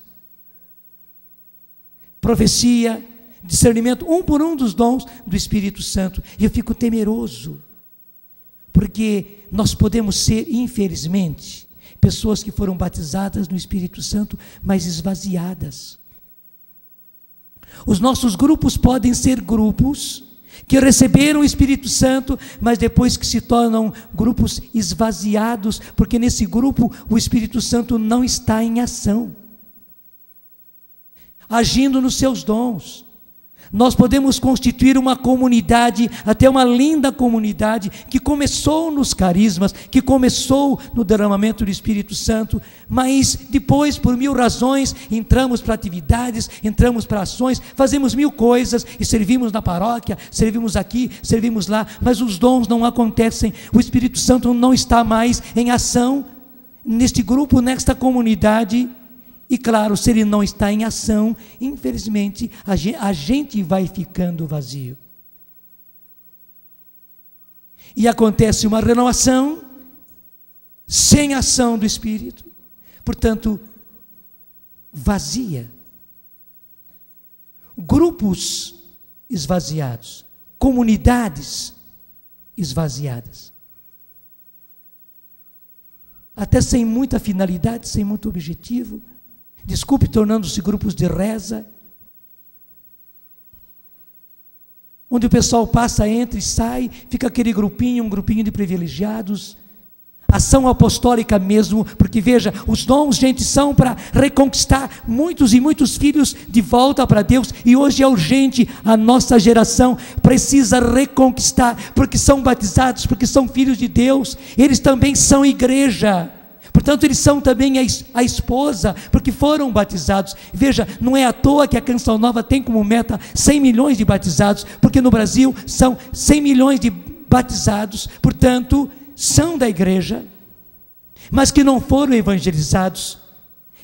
profecia, discernimento, um por um dos dons do Espírito Santo. E eu fico temeroso, porque nós podemos ser, infelizmente, pessoas que foram batizadas no Espírito Santo, mas esvaziadas. Os nossos grupos podem ser grupos que receberam o Espírito Santo, mas depois que se tornam grupos esvaziados, porque nesse grupo o Espírito Santo não está em ação, agindo nos seus dons. Nós podemos constituir uma comunidade, até uma linda comunidade, que começou nos carismas, que começou no derramamento do Espírito Santo, mas depois, por mil razões, entramos para atividades, entramos para ações, fazemos mil coisas, e servimos na paróquia, servimos aqui, servimos lá, mas os dons não acontecem, o Espírito Santo não está mais em ação, neste grupo, nesta comunidade, E claro, se ele não está em ação, infelizmente, a gente vai ficando vazio. E acontece uma renovação sem ação do Espírito, portanto, vazia. Grupos esvaziados, comunidades esvaziadas. Até sem muita finalidade, sem muito objetivo. Desculpe, tornando-se grupos de reza, onde o pessoal passa, entra e sai, fica aquele grupinho, um grupinho de privilegiados. Ação apostólica mesmo, porque veja, os dons, gente, são para reconquistar muitos e muitos filhos de volta para Deus, e hoje é urgente, a nossa geração precisa reconquistar, porque são batizados, porque são filhos de Deus, eles também são igreja, portanto eles são também a esposa, porque foram batizados. Veja, não é à toa que a Canção Nova tem como meta 100 milhões de batizados, porque no Brasil são 100 milhões de batizados, portanto, são da igreja, mas que não foram evangelizados,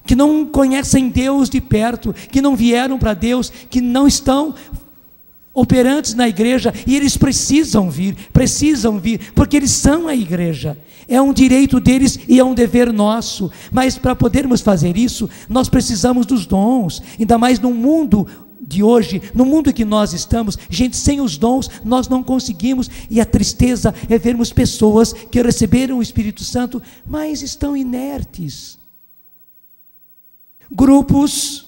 que não conhecem Deus de perto, que não vieram para Deus, que não estão operantes na igreja, e eles precisam vir, porque eles são a igreja, é um direito deles e é um dever nosso, mas para podermos fazer isso, nós precisamos dos dons, ainda mais no mundo de hoje, no mundo que nós estamos, gente, sem os dons nós não conseguimos, e a tristeza é vermos pessoas que receberam o Espírito Santo, mas estão inertes. Grupos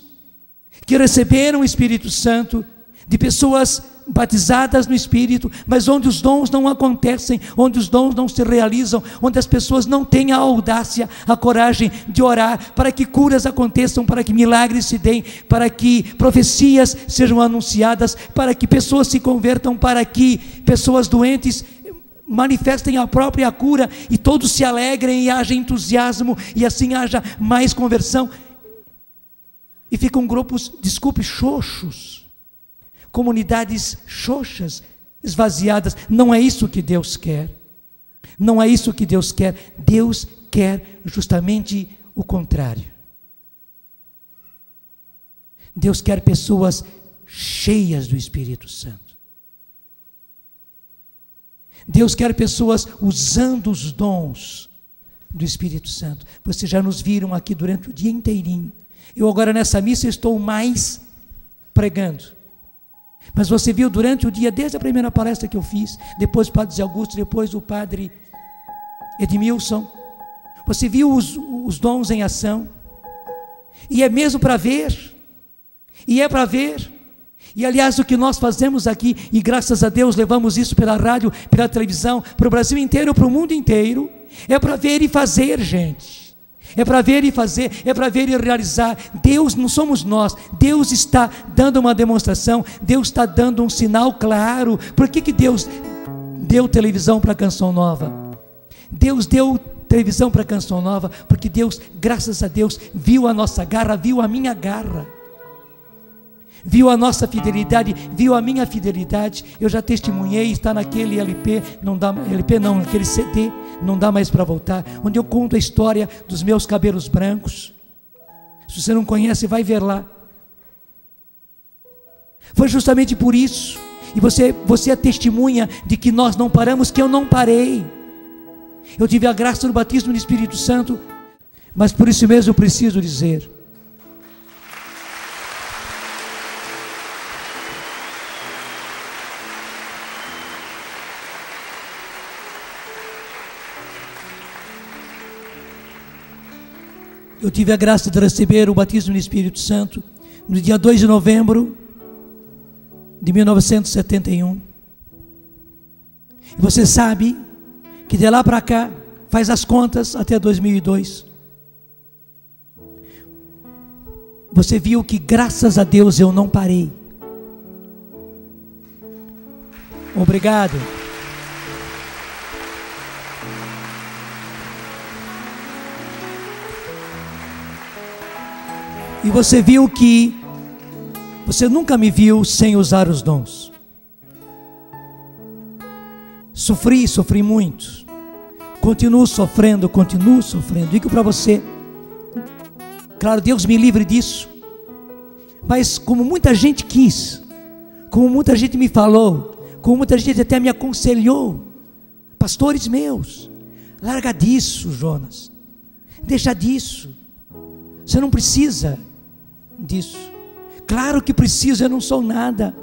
que receberam o Espírito Santo, de pessoas batizadas no Espírito, mas onde os dons não acontecem, onde os dons não se realizam, onde as pessoas não têm a audácia, a coragem de orar, para que curas aconteçam, para que milagres se deem, para que profecias sejam anunciadas, para que pessoas se convertam, para que pessoas doentes manifestem a própria cura, e todos se alegrem, e haja entusiasmo, e assim haja mais conversão, e ficam grupos, xoxos, comunidades xoxas, esvaziadas. Não é isso que Deus quer, não é isso que Deus quer. Deus quer justamente o contrário. Deus quer pessoas cheias do Espírito Santo. Deus quer pessoas usando os dons do Espírito Santo. Vocês já nos viram aqui durante o dia inteirinho. Eu agora nessa missa estou mais pregando, mas você viu durante o dia, desde a primeira palestra que eu fiz, depois o Padre Zé Augusto, depois o Padre Edmilson, você viu os dons em ação, e é mesmo para ver, e é para ver, e aliás o que nós fazemos aqui, e graças a Deus levamos isso pela rádio, pela televisão, para o Brasil inteiro, para o mundo inteiro, é para ver e fazer, gente. É para ver e fazer, é para ver e realizar. Deus, não somos nós, Deus está dando uma demonstração, Deus está dando um sinal claro. Por que Deus deu televisão para a Canção Nova? Deus deu televisão para a Canção Nova, porque Deus, graças a Deus, viu a nossa garra, viu a minha garra, viu a nossa fidelidade, viu a minha fidelidade. Eu já testemunhei, está naquele naquele CD, não dá mais para voltar, onde eu conto a história dos meus cabelos brancos. Se você não conhece, vai ver lá. Foi justamente por isso, e você é testemunha de que nós não paramos, que eu não parei. Eu tive a graça do batismo do Espírito Santo, mas por isso mesmo eu preciso dizer: eu tive a graça de receber o batismo no Espírito Santo no dia 2 de novembro de 1971. E você sabe que de lá para cá, faz as contas até 2002. Você viu que graças a Deus eu não parei. Obrigado. E você viu que você nunca me viu sem usar os dons. Sofri muito. Continuo sofrendo. Digo para você, Claro, Deus me livre disso. Mas como muita gente quis, como muita gente me falou, como muita gente até me aconselhou, pastores meus, larga disso, Jonas, deixa disso, você não precisa disso. Claro que preciso, eu não sou nada.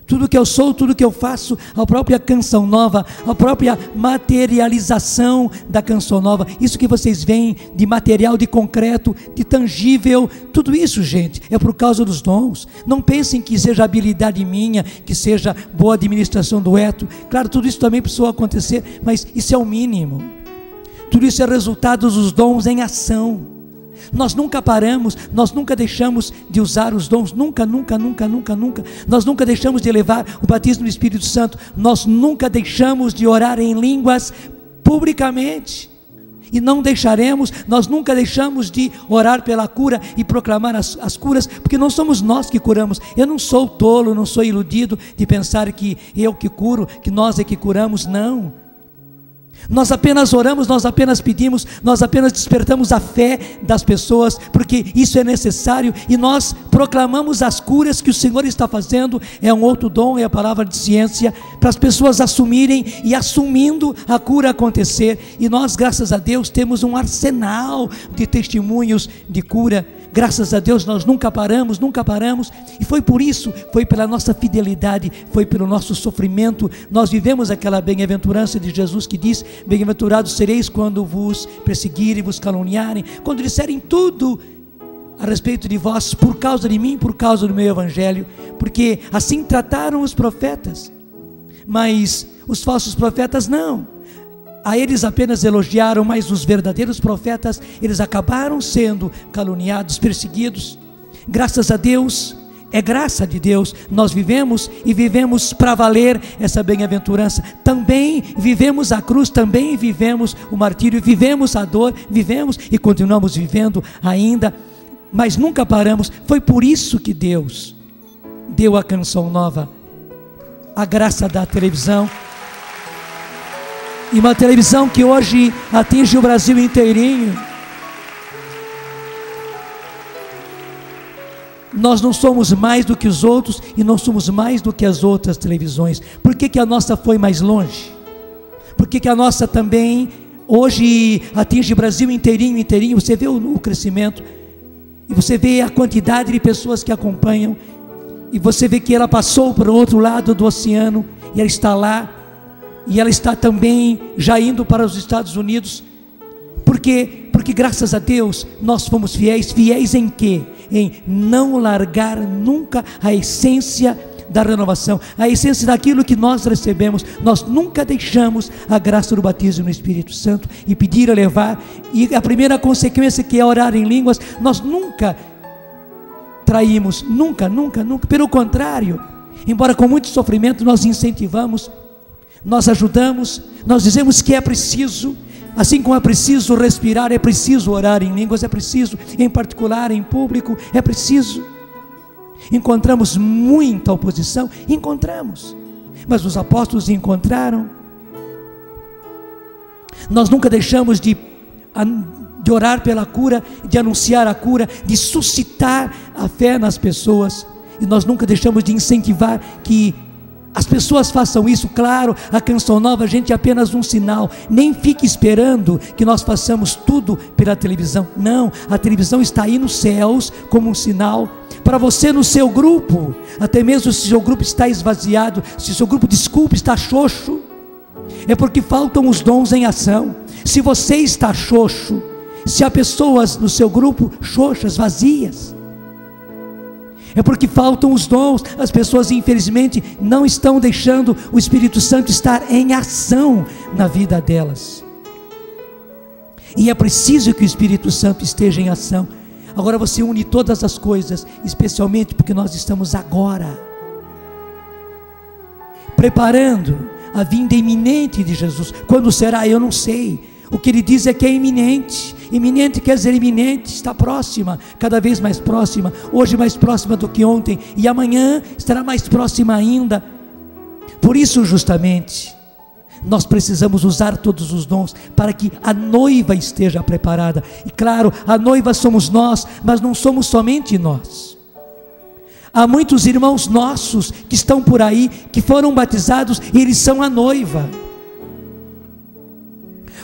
Tudo que eu sou, tudo que eu faço, a própria canção nova, a própria materialização da canção nova, isso que vocês veem de material, de concreto, de tangível, tudo isso, gente, é por causa dos dons. Não pensem que seja habilidade minha, que seja boa administração do Eto. Claro, tudo isso também precisou acontecer, mas isso é o mínimo. Tudo isso é resultado dos dons em ação. Nós nunca paramos, nós nunca deixamos de usar os dons, nunca. Nós nunca deixamos de elevar o batismo do Espírito Santo, nós nunca deixamos de orar em línguas publicamente, e não deixaremos, nós nunca deixamos de orar pela cura e proclamar as curas, porque não somos nós que curamos. Eu não sou tolo, não sou iludido de pensar que eu que curo, que nós é que curamos, não. Nós apenas oramos, nós apenas pedimos, nós apenas despertamos a fé das pessoas, porque isso é necessário, e nós proclamamos as curas que o Senhor está fazendo. É um outro dom, é a palavra de ciência, para as pessoas assumirem e assumindo a cura acontecer. E nós, graças a Deus, temos um arsenal de testemunhos de cura. Graças a Deus nós nunca paramos, e foi por isso, foi pela nossa fidelidade, foi pelo nosso sofrimento, nós vivemos aquela bem-aventurança de Jesus que diz: bem-aventurados sereis quando vos perseguirem, vos caluniarem, quando disserem tudo a respeito de vós, por causa de mim, por causa do meu evangelho, porque assim trataram os profetas. Mas os falsos profetas não. A eles apenas elogiaram, mas os verdadeiros profetas, eles acabaram sendo caluniados, perseguidos. Graças a Deus, é graça de Deus, nós vivemos e vivemos para valer essa bem-aventurança. Também vivemos a cruz, também vivemos o martírio, vivemos a dor, vivemos e continuamos vivendo ainda, mas nunca paramos. Foi por isso que Deus deu a canção nova, a graça da televisão. E uma televisão que hoje atinge o Brasil inteirinho. Nós não somos mais do que os outros, e não somos mais do que as outras televisões. Por que a nossa foi mais longe? Por que a nossa também hoje atinge o Brasil inteirinho? Você vê o crescimento, e você vê a quantidade de pessoas que acompanham, e você vê que ela passou para o outro lado do oceano, e ela está lá. E ela está também já indo para os Estados Unidos. Por quê? Porque graças a Deus nós fomos fiéis. Fiéis em quê? Em não largar nunca a essência da renovação, a essência daquilo que nós recebemos. Nós nunca deixamos a graça do batismo no Espírito Santo e pedir a levar. E a primeira consequência, que é orar em línguas, nós nunca traímos, nunca. Pelo contrário, embora com muito sofrimento, nós incentivamos, nós ajudamos, nós dizemos que é preciso, assim como é preciso respirar, é preciso orar em línguas, é preciso, em particular, em público, é preciso. Encontramos muita oposição, encontramos, mas os apóstolos encontraram. Nós nunca deixamos de orar pela cura, de anunciar a cura, de suscitar a fé nas pessoas, e nós nunca deixamos de incentivar que as pessoas façam isso. Claro, a canção nova, gente, é apenas um sinal. Nem fique esperando que nós façamos tudo pela televisão. Não, a televisão está aí nos céus como um sinal para você no seu grupo. Até mesmo se o seu grupo está esvaziado, se o seu grupo, desculpe, está xoxo, é porque faltam os dons em ação. Se você está xoxo, se há pessoas no seu grupo xoxas, vazias, é porque faltam os dons. As pessoas, infelizmente, não estão deixando o Espírito Santo estar em ação na vida delas. E é preciso que o Espírito Santo esteja em ação. Agora você une todas as coisas, especialmente porque nós estamos agora preparando a vinda iminente de Jesus. Quando será? Eu não sei. O que ele diz é que é iminente. Iminente quer dizer iminente, está próxima, cada vez mais próxima. Hoje mais próxima do que ontem, e amanhã estará mais próxima ainda. Por isso, justamente, Nós precisamos usar todos os dons para que a noiva esteja preparada. E claro, a noiva somos nós, mas não somos somente nós. Há muitos irmãos nossos que estão por aí, que foram batizados e eles são a noiva.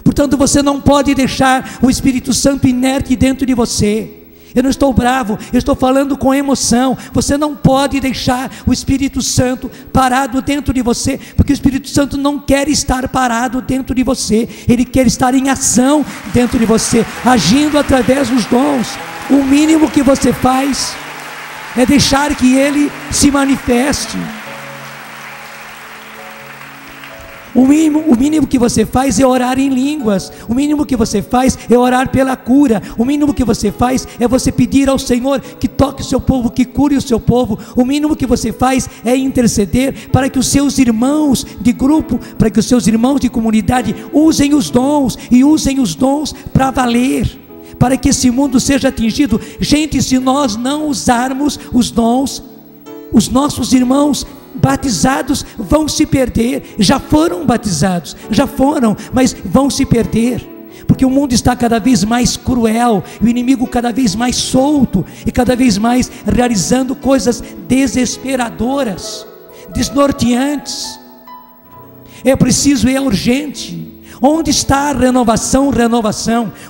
Portanto, você não pode deixar o Espírito Santo inerte dentro de você. Eu não estou bravo, eu estou falando com emoção. Você não pode deixar o Espírito Santo parado dentro de você, porque o Espírito Santo não quer estar parado dentro de você. Ele quer estar em ação dentro de você, agindo através dos dons. O mínimo que você faz é deixar que Ele se manifeste. O mínimo que você faz é orar em línguas. O mínimo que você faz é orar pela cura. O mínimo que você faz é você pedir ao Senhor que toque o seu povo, que cure o seu povo. O mínimo que você faz é interceder para que os seus irmãos de grupo, para que os seus irmãos de comunidade usem os dons, e usem os dons para valer, para que esse mundo seja atingido. Gente, se nós não usarmos os dons, os nossos irmãos batizados vão se perder. Já foram batizados, mas vão se perder, porque o mundo está cada vez mais cruel, o inimigo cada vez mais solto, e cada vez mais realizando coisas desesperadoras, desnorteantes. É preciso e é urgente. Onde está a renovação?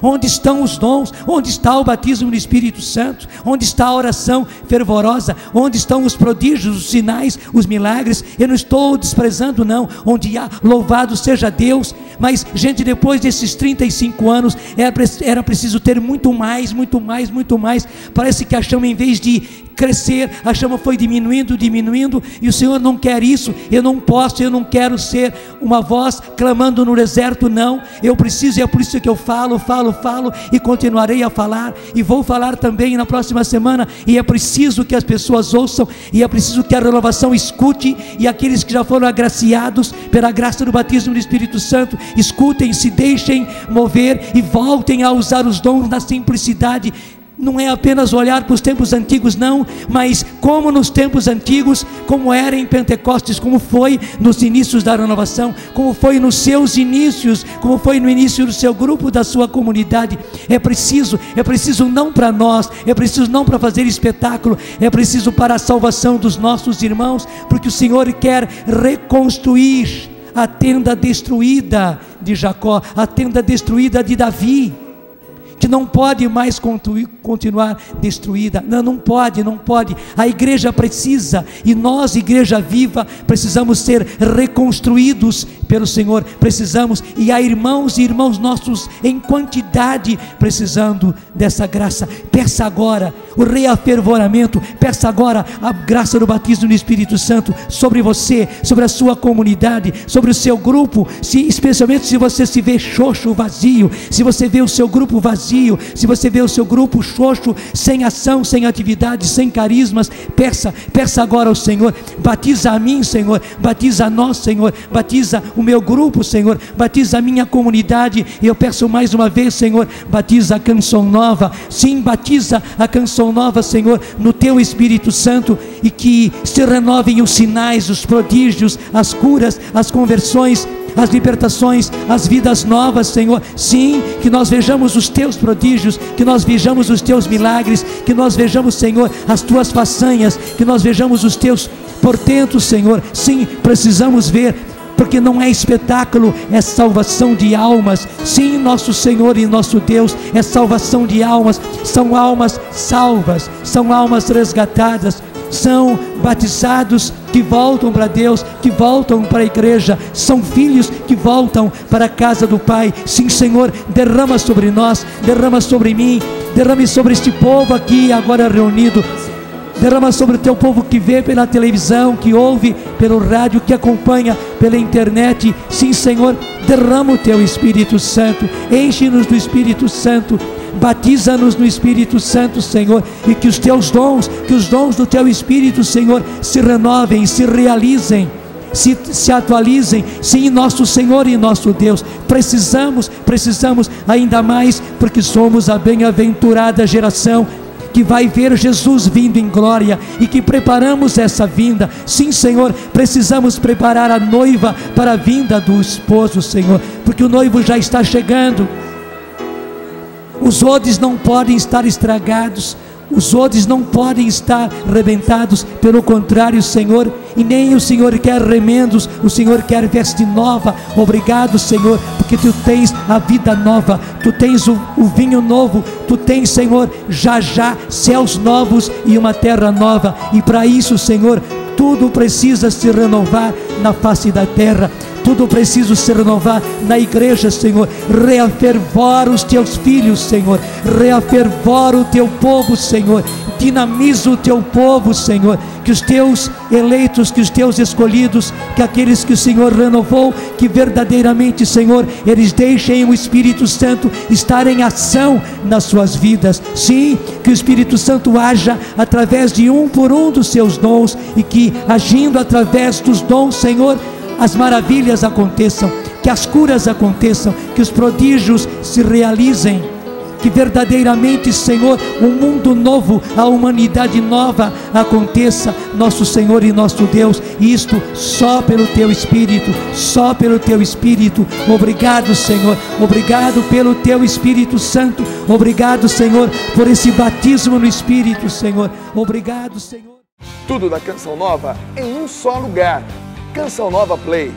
Onde estão os dons? Onde está o batismo no Espírito Santo? Onde está a oração fervorosa? Onde estão os prodígios, os sinais, os milagres? Eu não estou desprezando, não. Onde há, louvado seja Deus. Mas, gente, depois desses 35 anos, era preciso ter muito mais. Parece que a chama, em vez de crescer, a chama foi diminuindo, e o Senhor não quer isso. Eu não quero ser uma voz clamando no deserto, não. Eu preciso, e é por isso que eu falo, e continuarei a falar, e vou falar também na próxima semana, e é preciso que as pessoas ouçam, e é preciso que a renovação escute, e aqueles que já foram agraciados pela graça do batismo do Espírito Santo, escutem, se deixem mover, e voltem a usar os dons na simplicidade. Não é apenas olhar para os tempos antigos, não, mas como nos tempos antigos, como era em Pentecostes, como foi nos inícios da renovação, como foi nos seus inícios, como foi no início do seu grupo, da sua comunidade. É preciso não para nós, é preciso não para fazer espetáculo, é preciso para a salvação dos nossos irmãos, porque o Senhor quer reconstruir a tenda destruída de Jacó, a tenda destruída de Davi, que não pode mais continuar destruída. Não pode. A igreja precisa, e nós, igreja viva, precisamos ser reconstruídos pelo Senhor. Precisamos, e há irmãos e irmãos nossos em quantidade precisando dessa graça. Peça agora o reafervoramento, peça agora a graça do batismo do Espírito Santo sobre você, sobre a sua comunidade, sobre o seu grupo, especialmente se você se vê xoxo, vazio, se você vê o seu grupo vazio, se você vê o seu grupo xoxo, sem ação, sem atividade, sem carismas, peça agora ao Senhor. Batiza a mim, Senhor, batiza a nós, Senhor, batiza o meu grupo, Senhor, batiza a minha comunidade. E eu peço mais uma vez, Senhor, batiza a Canção Nova. Sim, batiza a Canção Nova, Senhor, no teu Espírito Santo, e que se renovem os sinais, os prodígios, as curas, as conversões, as libertações, as vidas novas, Senhor. Sim, que nós vejamos os teus prodígios, que nós vejamos os teus milagres, que nós vejamos, Senhor, as tuas façanhas, que nós vejamos os teus portentos, Senhor. Sim, precisamos ver, porque não é espetáculo, é salvação de almas. Sim, nosso Senhor e nosso Deus, é salvação de almas. São almas salvas, são almas resgatadas, são batizados que voltam para Deus, que voltam para a igreja, são filhos que voltam para a casa do Pai. Sim, Senhor, derrama sobre nós, derrama sobre mim, derrame sobre este povo aqui agora reunido, derrama sobre o teu povo que vê pela televisão, que ouve pelo rádio, que acompanha pela internet. Sim, Senhor, derrama o teu Espírito Santo, enche-nos do Espírito Santo, batiza-nos no Espírito Santo, Senhor, e que os teus dons, que os dons do teu Espírito, Senhor, se renovem, se realizem, se atualizem. Sim, nosso Senhor e nosso Deus, precisamos ainda mais, porque somos a bem-aventurada geração que vai ver Jesus vindo em glória e que preparamos essa vinda. Sim, Senhor, precisamos preparar a noiva para a vinda do esposo, Senhor, porque o noivo já está chegando. Os odres não podem estar estragados, os odres não podem estar rebentados, pelo contrário, Senhor, e nem o Senhor quer remendos, o Senhor quer veste nova. Obrigado, Senhor, porque Tu tens a vida nova, Tu tens o vinho novo, Tu tens, Senhor, já céus novos e uma terra nova, e para isso, Senhor, tudo precisa se renovar na face da terra. Tudo precisa se renovar na igreja, Senhor. Reafervora os Teus filhos, Senhor. Reafervora o Teu povo, Senhor. Dinamiza o Teu povo, Senhor. Que os Teus eleitos, que os Teus escolhidos, que aqueles que o Senhor renovou, que verdadeiramente, Senhor, eles deixem o Espírito Santo estar em ação nas suas vidas. Sim, que o Espírito Santo haja através de um por um dos Seus dons, e que agindo através dos dons, Senhor, as maravilhas aconteçam, que as curas aconteçam, que os prodígios se realizem, que verdadeiramente, Senhor, um mundo novo, a humanidade nova aconteça, nosso Senhor e nosso Deus, e isto só pelo Teu Espírito, só pelo Teu Espírito. Obrigado, Senhor, obrigado pelo Teu Espírito Santo, obrigado, Senhor, por esse batismo no Espírito, Senhor, obrigado, Senhor. Tudo da Canção Nova em um só lugar. Canção Nova Play.